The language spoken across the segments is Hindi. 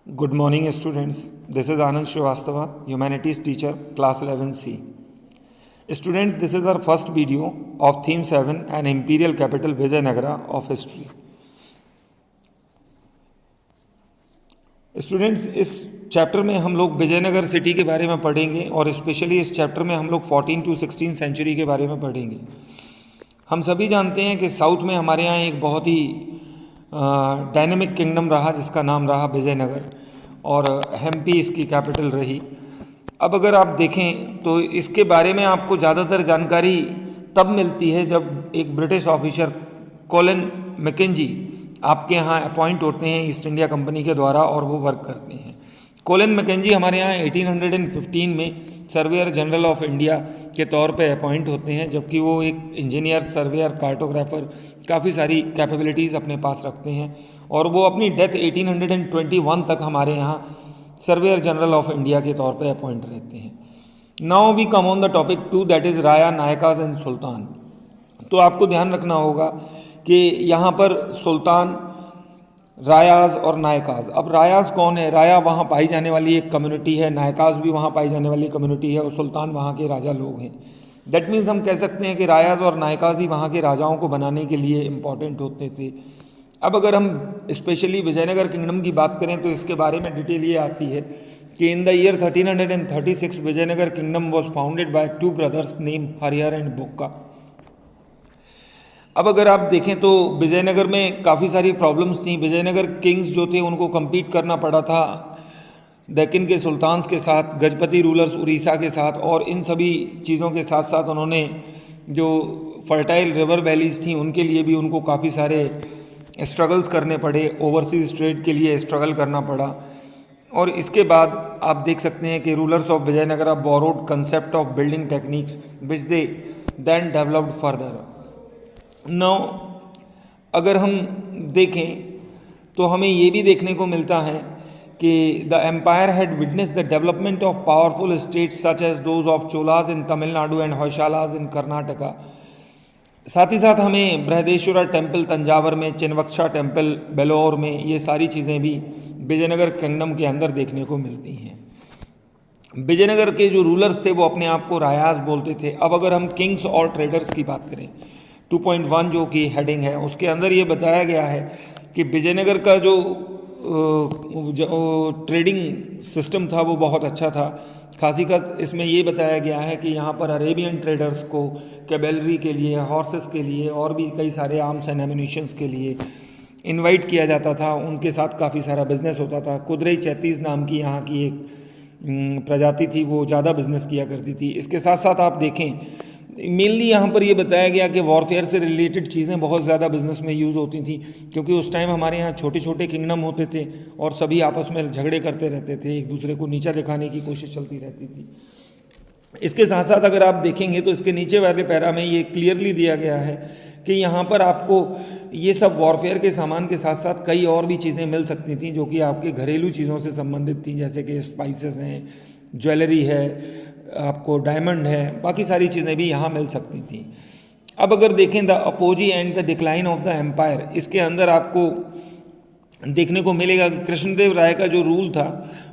Good morning, students. This is Anand Srivastava, Humanities teacher, class 11C. Students, this is our first video of theme 7 and imperial capital Vijayanagara of history. Students, इस चैप्टर में हम लोग विजयनगर सिटी के बारे में पढ़ेंगे और स्पेशली इस चैप्टर में हम लोग 14 to 16 सेंचुरी के बारे में पढ़ेंगे। हम सभी जानते हैं कि साउथ में हमारे यहाँ एक बहुत ही डायनेमिक किंगडम रहा जिसका नाम रहा विजयनगर और हम्पी इसकी कैपिटल रही। अब अगर आप देखें तो इसके बारे में आपको ज़्यादातर जानकारी तब मिलती है जब एक ब्रिटिश ऑफिसर कोलिन मैकेंजी आपके यहाँ अपॉइंट होते हैं ईस्ट इंडिया कंपनी के द्वारा और वो वर्क करते हैं। कोलिन मैकेंजी हमारे यहाँ 1815 में सर्वेयर जनरल ऑफ इंडिया के तौर पे अपॉइंट होते हैं, जबकि वो एक इंजीनियर, सर्वेयर, कार्टोग्राफर, काफ़ी सारी कैपेबिलिटीज़ अपने पास रखते हैं और वो अपनी डेथ 1821 तक हमारे यहाँ सर्वेयर जनरल ऑफ इंडिया के तौर पे अपॉइंट रहते हैं। Now we come on the topic 2 that is Raya, nayakas and sultan. तो आपको ध्यान रखना होगा कि यहाँ पर सुल्तान, रायाज और नायकाज। अब रायाज कौन है? राया वहाँ पाई जाने वाली एक कम्युनिटी है, नायकाज भी वहाँ पाई जाने वाली कम्युनिटी है और सुल्तान वहाँ के राजा लोग हैं। दैट मीन्स हम कह सकते हैं कि रायाज और नायकाज ही वहाँ के राजाओं को बनाने के लिए इम्पॉर्टेंट होते थे। अब अगर हम स्पेशली विजयनगर किंगडम की बात करें तो इसके बारे में डिटेल ये आती है कि in the year 1336 Vijayanagara kingdom was founded by 2 brothers named Harihara and Bukka. अब अगर आप देखें तो विजयनगर में काफ़ी सारी प्रॉब्लम्स थी। विजयनगर किंग्स जो थे उनको कम्पीट करना पड़ा था दक्कन के सुल्तान्स के साथ, गजपति रूलर्स उड़ीसा के साथ, और इन सभी चीज़ों के साथ साथ उन्होंने जो फर्टाइल रिवर वैलीज थी उनके लिए भी उनको काफ़ी सारे स्ट्रगल्स करने पड़े, ओवरसीज ट्रेड के लिए स्ट्रगल करना पड़ा। और इसके बाद आप देख सकते हैं कि rulers of Vijayanagara borrowed concept of building techniques which they then developed further. Now अगर हम देखें तो हमें ये भी देखने को मिलता है कि the empire had witness the development of powerful states such as those of Cholas in Tamil Nadu and Hoysalas in Karnataka. साथ ही साथ हमें बृहदेश्वरा टेम्पल तंजावर में, चिनवक्शा टेम्पल बेलोर में, ये सारी चीज़ें भी विजयनगर किंगडम के अंदर देखने को मिलती हैं। विजयनगर के जो रूलर्स थे वो अपने आप को रायाज बोलते थे। अब अगर हम किंग्स और ट्रेडर्स की बात करें 2.1 जो कि हेडिंग है उसके अंदर ये बताया गया है कि विजयनगर का जो ट्रेडिंग सिस्टम था वो बहुत अच्छा था। खासियत इसमें ये बताया गया है कि यहाँ पर अरेबियन ट्रेडर्स को कैवेलरी के लिए, हॉर्सेस के लिए और भी कई सारे आर्म्स एंड एम्यूनिशंस के लिए इनवाइट किया जाता था। उनके साथ काफ़ी सारा बिजनेस होता था। कुदरई चैतीस नाम की यहाँ की एक प्रजाति थी, वो ज़्यादा बिजनेस किया करती थी। इसके साथ साथ आप देखें मेनली यहाँ पर ये बताया गया कि वॉरफेयर से रिलेटेड चीज़ें बहुत ज़्यादा बिजनेस में यूज़ होती थी, क्योंकि उस टाइम हमारे यहाँ छोटे छोटे किंगडम होते थे और सभी आपस में झगड़े करते रहते थे, एक दूसरे को नीचा दिखाने की कोशिश चलती रहती थी। इसके साथ साथ अगर आप देखेंगे तो इसके नीचे वाले पैरा में ये क्लियरली दिया गया है कि यहाँ पर आपको ये सब वॉरफेयर के सामान के साथ साथ कई और भी चीज़ें मिल सकती थी जो कि आपके घरेलू चीज़ों से संबंधित थी, जैसे कि स्पाइसेस हैं, ज्वेलरी है, आपको डायमंड है, बाकी सारी चीज़ें भी यहाँ मिल सकती थी। अब अगर देखें the apogee and the decline of the empire, इसके अंदर आपको देखने को मिलेगा कि कृष्णदेव राय का जो रूल था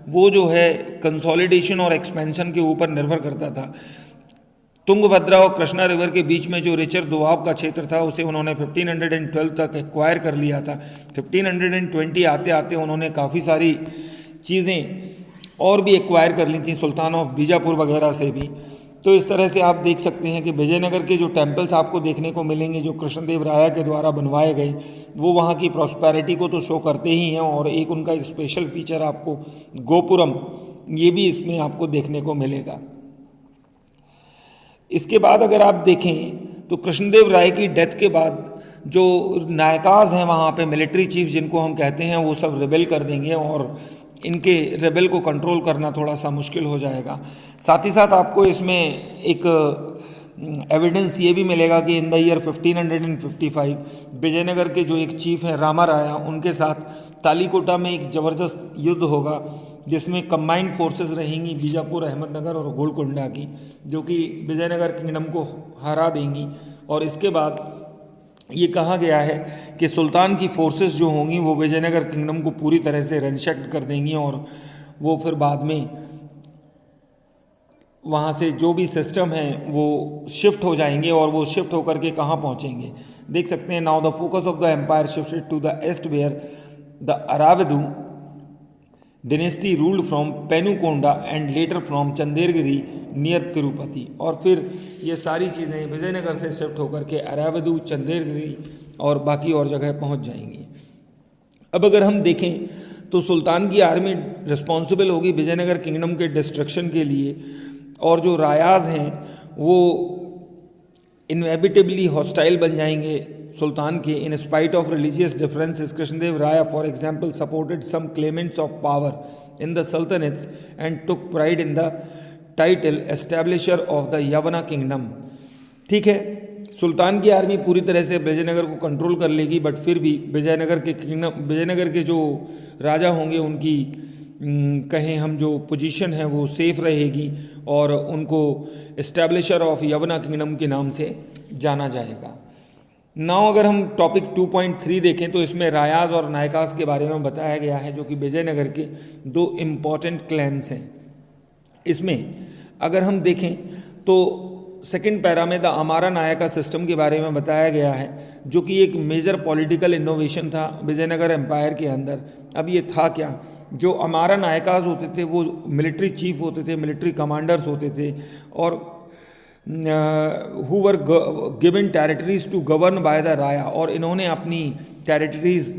वो जो है कंसोलिडेशन और एक्सपेंशन के ऊपर निर्भर करता था। तुंगभद्रा और कृष्णा रिवर के बीच में जो रिचर दोआब का क्षेत्र था उसे उन्होंने 1512 तक एक्वायर कर लिया था। 1520 आते आते उन्होंने काफ़ी सारी चीज़ें और भी एक्वायर कर ली थी, सुल्तान ऑफ बीजापुर वगैरह से भी। तो इस तरह से आप देख सकते हैं कि विजयनगर के जो टेम्पल्स आपको देखने को मिलेंगे जो कृष्णदेव राय के द्वारा बनवाए गए वो वहाँ की प्रॉस्पेरिटी को तो शो करते ही हैं, और एक उनका एक स्पेशल फीचर आपको गोपुरम ये भी इसमें आपको देखने को मिलेगा। इसके बाद अगर आप देखें तो कृष्णदेव राय की डेथ के बाद जो नायकाज हैं वहाँ पे मिलिट्री चीफ जिनको हम कहते हैं वो सब रिबेल कर देंगे और इनके रेबेल को कंट्रोल करना थोड़ा सा मुश्किल हो जाएगा। साथ ही साथ आपको इसमें एक एविडेंस ये भी मिलेगा कि इन द ईयर 1555 विजयनगर के जो एक चीफ हैं रामा राया, उनके साथ तालीकोटा में एक ज़बरदस्त युद्ध होगा जिसमें कंबाइंड फोर्सेस रहेंगी बीजापुर, अहमदनगर और गोलकोंडा की, जो कि विजयनगर किंगडम को हरा देंगी। और इसके बाद ये कहा गया है कि सुल्तान की फोर्सेस जो होंगी वो विजयनगर किंगडम को पूरी तरह से रनशेक्ट कर देंगी और वो फिर बाद में वहाँ से जो भी सिस्टम है वो शिफ्ट हो जाएंगे और वो शिफ्ट होकर के कहाँ पहुँचेंगे देख सकते हैं। Now the focus of the empire shifted to the east where the Aravidu dynasty ruled from Penukonda and later from Chandragiri near Tirupati. और फिर ये सारी चीज़ें विजयनगर से शिफ्ट होकर के अरावधु, चंदेरगिरी और बाकी और जगह पहुंच जाएंगी। अब अगर हम देखें तो सुल्तान की आर्मी रिस्पॉन्सिबल होगी विजयनगर किंगडम के डिस्ट्रक्शन के लिए और जो रायाज हैं वो इनएविटेबली हॉस्टाइल बन जाएंगे सुल्तान के। In spite of religious differences Krishnadeva Raya for example supported some clements of power in the sultanates and took pride in the title establisher of the Yavana kingdom. ठीक है, सुल्तान की आर्मी पूरी तरह से विजयनगर को कंट्रोल कर लेगी, बट फिर भी विजयनगर के जो राजा होंगे उनकी कहें हम जो पोजीशन है वो सेफ रहेगी और उनको एस्टैब्लिशर ऑफ यवना किंगडम के नाम से जाना जाएगा। नाउ अगर हम टॉपिक 2.3 देखें तो इसमें रायाज और नायकास के बारे में बताया गया है जो कि विजयनगर के दो इम्पॉर्टेंट क्लैन्स हैं। इसमें अगर हम देखें तो सेकंड पैरा में द अमारा नायका सिस्टम के बारे में बताया गया है जो कि एक मेजर पॉलिटिकल इनोवेशन था विजयनगर एम्पायर के अंदर। अब ये था क्या, जो अमारा नायकास होते थे वो मिलिट्री चीफ होते थे, मिलिट्री कमांडर्स होते थे और who were given territories to govern by the Raya, और इन्होंने अपनी टेरिटरीज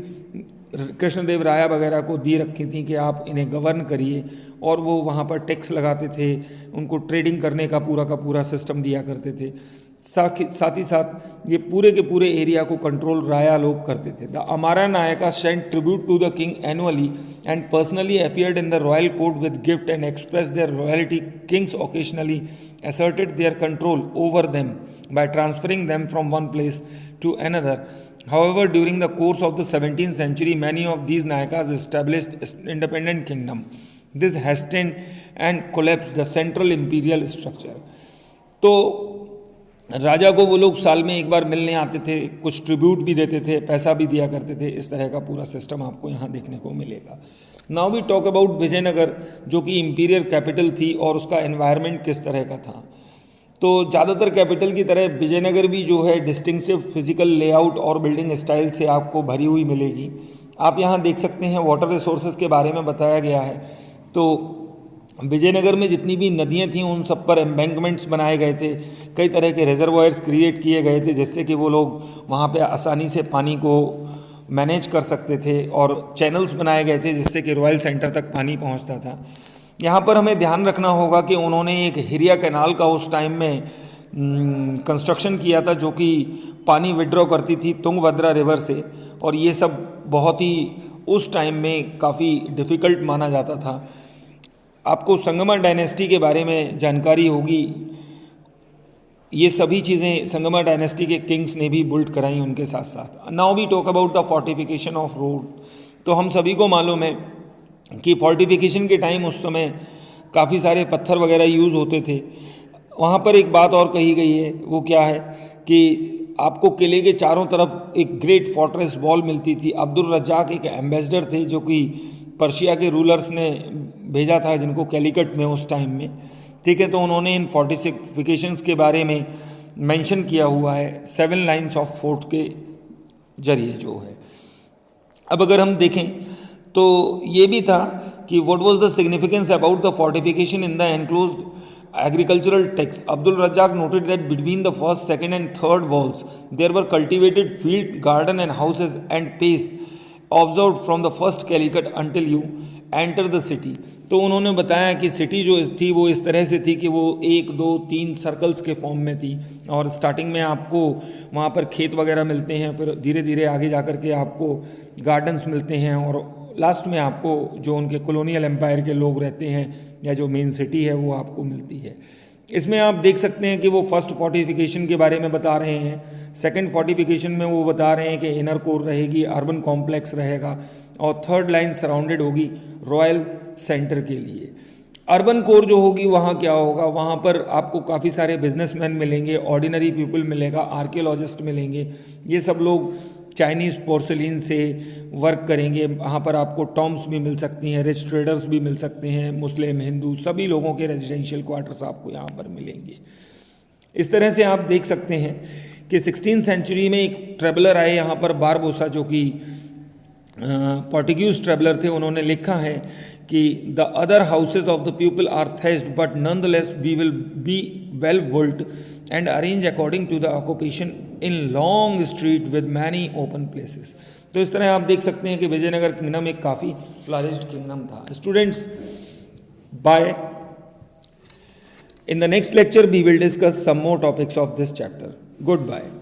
कृष्णदेव राया वगैरह को दी रखी थी कि आप इन्हें गवर्न करिए, और वो वहाँ पर टैक्स लगाते थे, उनको ट्रेडिंग करने का पूरा सिस्टम दिया करते थे। साथ ही साथ ये पूरे के पूरे एरिया को कंट्रोल राया लोग करते थे। The Amara Nayaka sent tribute to the king annually and personally appeared in the royal court with gift and express their royalty. Kings occasionally asserted their control over them by transferring them from one place to another. However, during the course of the 17th century, many of these Nayakas established independent kingdom. This hastened and collapsed the central imperial structure. तो राजा को वो लोग साल में एक बार मिलने आते थे, कुछ ट्रिब्यूट भी देते थे, पैसा भी दिया करते थे। इस तरह का पूरा सिस्टम आपको यहाँ देखने को मिलेगा। Now we talk about Vijayanagara जो कि इंपीरियर कैपिटल थी और उसका एनवायरनमेंट किस तरह का था। तो ज़्यादातर कैपिटल की तरह विजयनगर भी जो है डिस्टिंक्टिव फिजिकल लेआउट और बिल्डिंग स्टाइल से आपको भरी हुई मिलेगी। आप यहाँ देख सकते हैं वाटर रिसोर्सेज के बारे में बताया गया है। तो विजयनगर में जितनी भी नदियाँ थीं उन सब पर एम्बैंकमेंट्स बनाए गए थे, कई तरह के रिजर्वायर्स क्रिएट किए गए थे जिससे कि वो लोग वहाँ पे आसानी से पानी को मैनेज कर सकते थे, और चैनल्स बनाए गए थे जिससे कि रॉयल सेंटर तक पानी पहुँचता था। यहाँ पर हमें ध्यान रखना होगा कि उन्होंने एक हिरिया कैनाल का उस टाइम में कंस्ट्रक्शन किया था जो कि पानी विड्रॉ करती थी तुंगभद्रा रिवर से, और ये सब बहुत ही उस टाइम में काफ़ी डिफ़िकल्ट माना जाता था। आपको संगमा डायनेस्टी के बारे में जानकारी होगी, ये सभी चीज़ें संगमा डायनेस्टी के किंग्स ने भी बिल्ड कराई उनके साथ साथ। Now we talk about the fortification of road. तो हम सभी को मालूम है कि फोर्टिफिकेशन के टाइम उस समय काफ़ी सारे पत्थर वगैरह यूज़ होते थे। वहाँ पर एक बात और कही गई है, वो क्या है कि आपको किले के चारों तरफ एक ग्रेट फोर्ट्रेस वॉल मिलती थी। अब्दुल रज्जाक एक एम्बेसडर थे जो कि पर्शिया के रूलर्स ने भेजा था, जिनको कैलिकट में उस टाइम में, ठीक है। तो उन्होंने इन फोर्टिफिकेशंस के बारे में मेंशन किया हुआ है 7 लाइन्स ऑफ फोर्ट के जरिए जो है। अब अगर हम देखें तो ये भी था कि what was the significance about the fortification in the enclosed agricultural text. Abdul Razzaq noted that between the first, second and third walls there were cultivated field, garden and houses and pace observed from the first Calicut until you enter the city. तो उन्होंने बताया कि सिटी जो थी वो इस तरह से थी कि वो 1, 2, 3 सर्कल्स के फॉर्म में थी, और स्टार्टिंग में आपको वहाँ पर खेत वगैरह मिलते हैं, फिर धीरे धीरे आगे जा कर के आपको गार्डन्स मिलते हैं, और लास्ट में आपको जो उनके कॉलोनियल एम्पायर के लोग रहते हैं या जो मेन सिटी है वो आपको मिलती है। इसमें आप देख सकते हैं कि वो फर्स्ट फोर्टिफिकेशन के बारे में बता रहे हैं, सेकंड फोर्टिफिकेशन में वो बता रहे हैं कि इनर कोर रहेगी, अर्बन कॉम्प्लेक्स रहेगा, और थर्ड लाइन सराउंडेड होगी रॉयल सेंटर के लिए। अर्बन कोर जो होगी वहाँ क्या होगा, वहाँ पर आपको काफ़ी सारे बिजनेसमैन मिलेंगे, ऑर्डिनरी पीपल मिलेगा, आर्कियोलॉजिस्ट मिलेंगे, ये सब लोग चाइनीज़ पोर्सिलीन से वर्क करेंगे। वहाँ पर आपको टॉम्स भी मिल सकती हैं, रिच ट्रेडर्स भी मिल सकते हैं, मुस्लिम हिंदू सभी लोगों के रेजिडेंशियल क्वार्टर्स आपको यहाँ पर मिलेंगे। इस तरह से आप देख सकते हैं कि 16th सेंचुरी में एक ट्रेवलर आए यहाँ पर, बारबोसा, जो कि पोर्टुगीज ट्रेवलर थे। उन्होंने लिखा है कि the other houses of the people are thatched but nonetheless we will be well built and arrange according to the occupation in long street with many open places. तो इस तरह आप देख सकते हैं कि विजयनगर किंगडम एक काफ़ी फ्लरिश्ड किंगडम था। Students, bye in the next lecture we will discuss some more topics of this chapter. Goodbye.